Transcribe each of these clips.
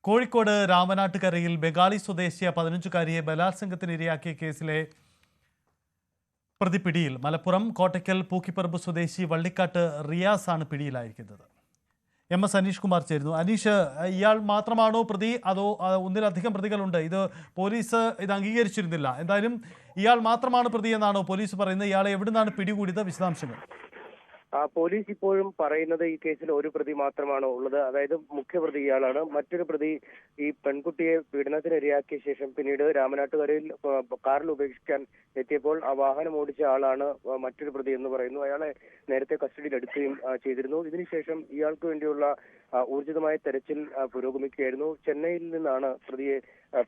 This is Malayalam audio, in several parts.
കോഴിക്കോട് രാമനാട്ടുകരയിൽ ബംഗാളി സ്വദേശിയ 15-കാരിയെ ബലാത്സംഗത്തിന് ഇരയാക്കിയ കേസിലെ പ്രതി പിടിയിൽ. മലപ്പുറം കോട്ടയ്ക്കൽ പൂക്കിപ്പറമ്പ് സ്വദേശി വള്ളിക്കാട്ട് റിയാസ് ആണ് പിടിയിലായിരിക്കുന്നത്. MS അനീഷ് കുമാർ ചേരുന്നു. അനീഷ്, ഇയാൾ മാത്രമാണോ പ്രതി, അതോ ഒന്നിലധികം പ്രതികളുണ്ട്? പോലീസ് ഇത് അംഗീകരിച്ചിരുന്നില്ല. എന്തായാലും ഇയാൾ മാത്രമാണ് പ്രതി എന്നാണോ പോലീസ് പറയുന്നത്? ഇയാളെ എവിടുന്നാണ് പിടികൂടിയത്? വിശദാംശങ്ങൾ. പോലീസ് ഇപ്പോഴും പറയുന്നത് ഈ കേസിൽ ഒരു പ്രതി മാത്രമാണ് ഉള്ളത്. അതായത് മുഖ്യപ്രതി ഇയാളാണ്. മറ്റൊരു പ്രതി ഈ പെൺകുട്ടിയെ പീഡനത്തിന് ഇരയാക്കിയ ശേഷം പിന്നീട് രാമനാട്ടുകരയിൽ കാറിൽ ഉപേക്ഷിക്കാൻ എത്തിയപ്പോൾ ആ വാഹനം ഓടിച്ച ആളാണ് മറ്റൊരു പ്രതി എന്ന് പറയുന്നു. അയാളെ നേരത്തെ കസ്റ്റഡിയിൽ എടുക്കുകയും ചെയ്തിരുന്നു. ഇതിനുശേഷം ഇയാൾക്ക് വേണ്ടിയുള്ള ഊർജിതമായ തെരച്ചിൽ പുരോഗമിക്കുകയായിരുന്നു. ചെന്നൈയിൽ നിന്നാണ് പ്രതിയെ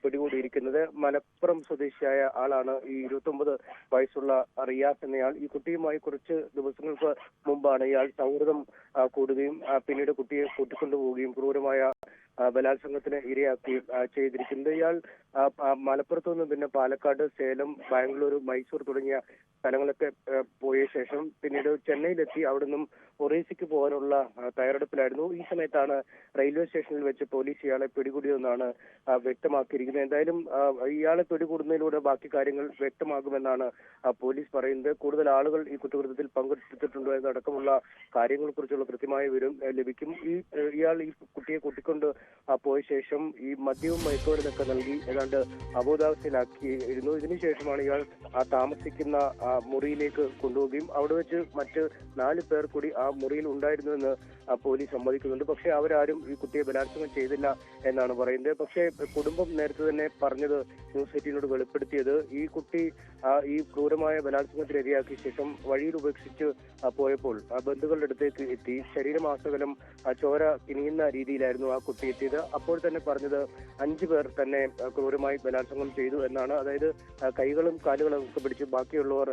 പിടികൂടിയിരിക്കുന്നത്. മലപ്പുറം സ്വദേശിയായ ആളാണ് ഈ 29 വയസ്സുള്ള റിയാസ് എന്നയാൾ. ഈ കുട്ടിയുമായി കുറച്ച് ദിവസങ്ങൾക്ക് മുമ്പാണ് ഇയാൾ സൗഹൃദം കൂടുകയും പിന്നീട് കുട്ടിയെ കൂട്ടിക്കൊണ്ടുപോവുകയും ക്രൂരമായ ബലാത്സംഗത്തിന് ഇരയാക്കുകയും ചെയ്തിരിക്കുന്നത്. ഇയാൾ മലപ്പുറത്തു നിന്നും പിന്നെ പാലക്കാട്, സേലം, ബാംഗ്ലൂർ, മൈസൂർ തുടങ്ങിയ സ്ഥലങ്ങളൊക്കെ പോയ ശേഷം പിന്നീട് ചെന്നൈയിലെത്തി അവിടെ നിന്നും ഒറീസയ്ക്ക് പോകാനുള്ള തയ്യാറെടുപ്പിലായിരുന്നു. ഈ സമയത്താണ് റെയിൽവേ സ്റ്റേഷനിൽ വെച്ച് പോലീസ് ഇയാളെ പിടികൂടിയതെന്നാണ് വ്യക്തമാക്കിയിരിക്കുന്നത്. എന്തായാലും ഇയാളെ പിടികൂടുന്നതിലൂടെ ബാക്കി കാര്യങ്ങൾ വ്യക്തമാകുമെന്നാണ് പോലീസ് പറയുന്നത്. കൂടുതൽ ആളുകൾ ഈ കുറ്റകൃത്യത്തിൽ പങ്കെടുത്തിട്ടുണ്ടോ എന്നടക്കമുള്ള കാര്യങ്ങളെക്കുറിച്ചുള്ള കൃത്യമായ വിവരം ലഭിക്കും. ഇയാൾ ഈ കുട്ടിയെ കൂട്ടിക്കൊണ്ട് പോയ ശേഷം ഈ മദ്യവും മയക്കുമരുന്നൊക്കെ നൽകി ഏതാണ്ട് അബോധാവസ്ഥയിലാക്കിയിരുന്നു. ഇതിനുശേഷമാണ് ഇയാൾ താമസിക്കുന്ന മുറിയിലേക്ക് കൊണ്ടുപോവുകയും അവിടെ വെച്ച് മറ്റ് 4 പേർ കൂടി ആ മുറിയിൽ ഉണ്ടായിരുന്നുവെന്ന് പോലീസ് സമ്മതിക്കുന്നുണ്ട്. പക്ഷെ അവരാരും ഈ കുട്ടിയെ ബലാത്സംഗം ചെയ്തില്ല എന്നാണ് പറയുന്നത്. പക്ഷേ കുടുംബം നേരത്തെ തന്നെ പറഞ്ഞത് ന്യൂസ് 18നോട് വെളിപ്പെടുത്തിയത് ഈ കുട്ടി ഈ ക്രൂരമായ ബലാത്സംഗത്തിന് ഇരയാക്കിയ ശേഷം വഴിയിൽ ഉപേക്ഷിച്ച് പോയപ്പോൾ ബന്ധുക്കളുടെ അടുത്തേക്ക് എത്തി ശരീരമാസകലം ചോര കിനിയുന്ന രീതിയിലായിരുന്നു ആ കുട്ടി എത്തിയത്. അപ്പോൾ തന്നെ പറഞ്ഞത് 5 പേർ തന്നെ ക്രൂരമായി ബലാത്സംഗം ചെയ്തു എന്നാണ്. അതായത് കൈകളും കാലുകളും ഒക്കെ പിടിച്ച് ബാക്കിയുള്ളവർ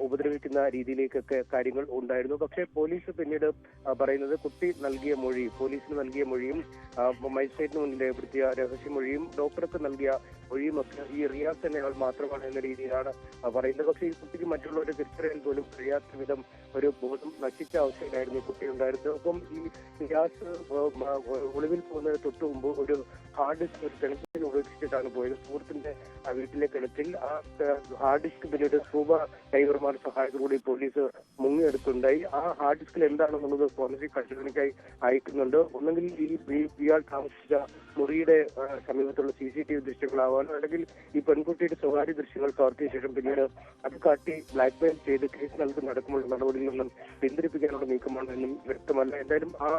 ഉപദ്രവിക്കുന്ന രീതിയിലേക്കൊക്കെ കാര്യങ്ങൾ ഉണ്ടായിരുന്നു. പക്ഷേ പോലീസ് പിന്നീട് പറയുന്നത് കുട്ടി നൽകിയ മൊഴി, പോലീസിന് നൽകിയ മൊഴിയും മജിസ്ട്രേറ്റിന് മുന്നിൽ രേഖപ്പെടുത്തിയ രഹസ്യമൊഴിയും ഡോക്ടർക്ക് നൽകിയ മൊഴിയുമൊക്കെ ഈ റിയാസ് എന്നയാൾ മാത്രമാണ് എന്ന രീതിയിലാണ് പറയുന്നത്. പക്ഷേ ഈ കുട്ടിക്ക് മറ്റുള്ളവരെ തിരിച്ചറിയാൻ പോലും കഴിയാത്ത വിധം ഒരു ബോധം നശിച്ച അവസ്ഥയിലായിരുന്നു കുട്ടി ഉണ്ടായിരുന്നത്. ഒപ്പം ഈ റിയാസ് ഒളിവിൽ പോകുന്നതിന് തൊട്ടു മുമ്പ് ഒരു ഹാർഡ് ഡിസ്ക് ഒരു കിണറ്റിൽ ഉപേക്ഷിച്ചിട്ടാണ് പോയത്. സുഹൃത്തിന്റെ വീട്ടിലെ കിണറ്റിൽ ആ ഹാർഡ് ഡിസ്ക് പിന്നീട് സ്കൂബ ഡൈവർമാരുടെ സഹായത്തോടുകൂടി പോലീസ് മുങ്ങിയെടുക്കുന്നുണ്ടായി. ആ ഹാർഡ് ഡിസ്കിൽ എന്താണെന്നുള്ളത് ഫോറൻസിക് പരിശോധനയ്ക്കായി അയക്കുന്നുണ്ട്. ഒന്നെങ്കിൽ ഇയാൾ താമസിച്ച മുറിയുടെ സമീപത്തുള്ള CCTV ദൃശ്യങ്ങളാവാനോ അല്ലെങ്കിൽ ഈ പെൺകുട്ടിയുടെ സ്വകാര്യ ദൃശ്യങ്ങൾ പകർത്തിയ ശേഷം പിന്നീട് അത് കാട്ടി ബ്ലാക്ക്മെയിൽ ചെയ്ത് കേസ് നൽകുന്ന അടക്കമുള്ള നടപടിയിൽ നിന്നും പിന്തിരിപ്പിക്കാനുള്ള നീക്കമാണ് എന്നും വ്യക്തമല്ല. എന്തായാലും ആ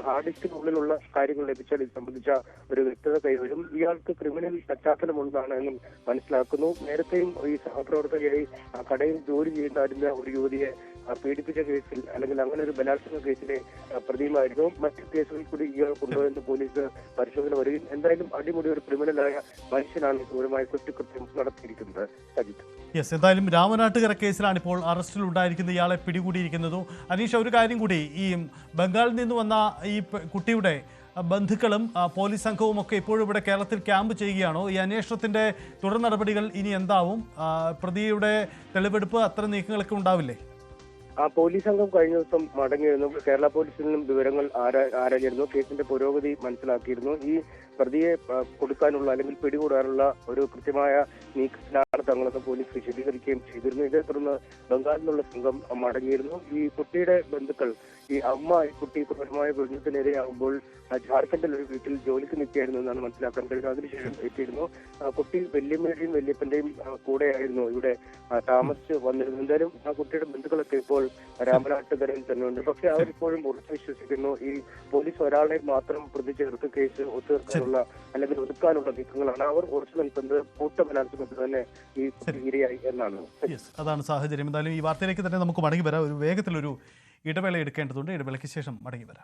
ഹാർഡ് ഡിസ്കിനുള്ളിലുള്ള കാര്യങ്ങൾ ലഭിച്ചാൽ ഇത് സംബന്ധിച്ച ഒരു വ്യക്തത കൈവരും. ഇയാൾക്ക് ക്രിമിനൽ പശ്ചാത്തലമുള്ളതാണ് എന്നും മനസ്സിലാക്കുന്നു. നേരത്തെയും ഈ സഹപ്രവർത്തകയായി കടയിൽ ജോലി ചെയ്യുന്ന ഒരു യുവതിയെ പീഡിപ്പിച്ച കേസിൽ അല്ലെങ്കിൽ അങ്ങനെ ഒരു ബലാത്സംഗ കേസിലെ പ്രതിയുമായിരുന്നു. മറ്റു കേസുകളിൽ കൂടി ഇയാൾ കൊണ്ടുപോയെന്ന് പോലീസ് പരിശോധന വരികയും എന്തായാലും അടിമുടി ഒരു ക്രിമിനലായ മനുഷ്യനാണ് ക്രൂരമായ കുറ്റകൃത്യം നടത്തിയിരിക്കുന്നത്. സജിത്ത്, എന്തായാലും രാമനാട്ടുകര കേസിലാണ് ഇപ്പോൾ അറസ്റ്റിലുണ്ടായിരിക്കുന്നത്, ഇയാളെ പിടികൂടിയിരിക്കുന്നത്. അനീഷ, ഒരു കാര്യം കൂടി, ഈ ബംഗാളിൽ നിന്ന് വന്ന ഈ കുട്ടിയുടെ ബന്ധുക്കളും പോലീസ് സംഘവും ഒക്കെ ഇപ്പോഴും ഇവിടെ കേരളത്തിൽ ക്യാമ്പ് ചെയ്യുകയാണോ? ഈ അന്വേഷണത്തിന്റെ തുടർ നടപടികൾ ഇനി എന്താവും? പ്രതിയുടെ തെളിവെടുപ്പ് അത്തരം നീക്കങ്ങളൊക്കെ ഉണ്ടാവില്ലേ? പോലീസ് സംഘം കഴിഞ്ഞ ദിവസം മടങ്ങിയിരുന്നു. കേരള പോലീസിൽ നിന്നും വിവരങ്ങൾ ആരാഞ്ഞിരുന്നു. കേസിന്റെ പുരോഗതി മനസ്സിലാക്കിയിരുന്നു. ഈ പ്രതിയെ കൊടുക്കാനുള്ള അല്ലെങ്കിൽ പിടികൂടാനുള്ള ഒരു കൃത്യമായ നീക്കത്തിലാണ് തങ്ങളെന്ന് പോലീസ് വിശദീകരിക്കുകയും ചെയ്തിരുന്നു. ഇതേ തുടർന്ന് ബംഗാളിൽ നിന്നുള്ള സംഘം മടങ്ങിയിരുന്നു. ഈ കുട്ടിയുടെ ബന്ധുക്കൾ, ഈ അമ്മ ഈ കുട്ടി ക്രൂരമായ പീഡനത്തിനിരയാകുമ്പോൾ ജാർഖണ്ഡിൽ ഒരു വീട്ടിൽ ജോലിക്ക് നിൽക്കുകയായിരുന്നു എന്നാണ് മനസ്സിലാക്കാൻ കഴിയുന്നത്. അതിനുശേഷം എത്തിയിരുന്നു. കുട്ടി വല്യമ്മയുടെയും വല്യപ്പന്റെയും കൂടെയായിരുന്നു ഇവിടെ താമസിച്ച് വന്നിരുന്നത്. എന്തായാലും ആ കുട്ടിയുടെ ബന്ധുക്കളൊക്കെ ഇപ്പോൾ രാമനാട്ടുകരയിൽ തന്നെ ഉണ്ട്. പക്ഷെ അവരിപ്പോഴും ഉറച്ചു വിശ്വസിക്കുന്നു ഈ പോലീസ് ഒരാളെ മാത്രം പ്രതി ചേർത്ത് കേസ് ഒത്തുതീർക്കാനുള്ള അല്ലെങ്കിൽ ഒതുക്കാനുള്ള നീക്കങ്ങളാണ്. അവർ ഉറച്ചു നിൽക്കുന്നത് കൂട്ടബലാത്സംഗത്തിൽ തന്നെ ഈ ഇരയായി എന്നാണ്. അതാണ് സാഹചര്യം. എന്തായാലും ഈ വാർത്തയിലേക്ക് തന്നെ നമുക്ക് മടങ്ങി വരാം. ഒരു വേഗത്തിലൊരു ഇടവേള എടുക്കേണ്ടതുണ്ട്. ഇടവേളയ്ക്ക് ശേഷം മടങ്ങി വരാം.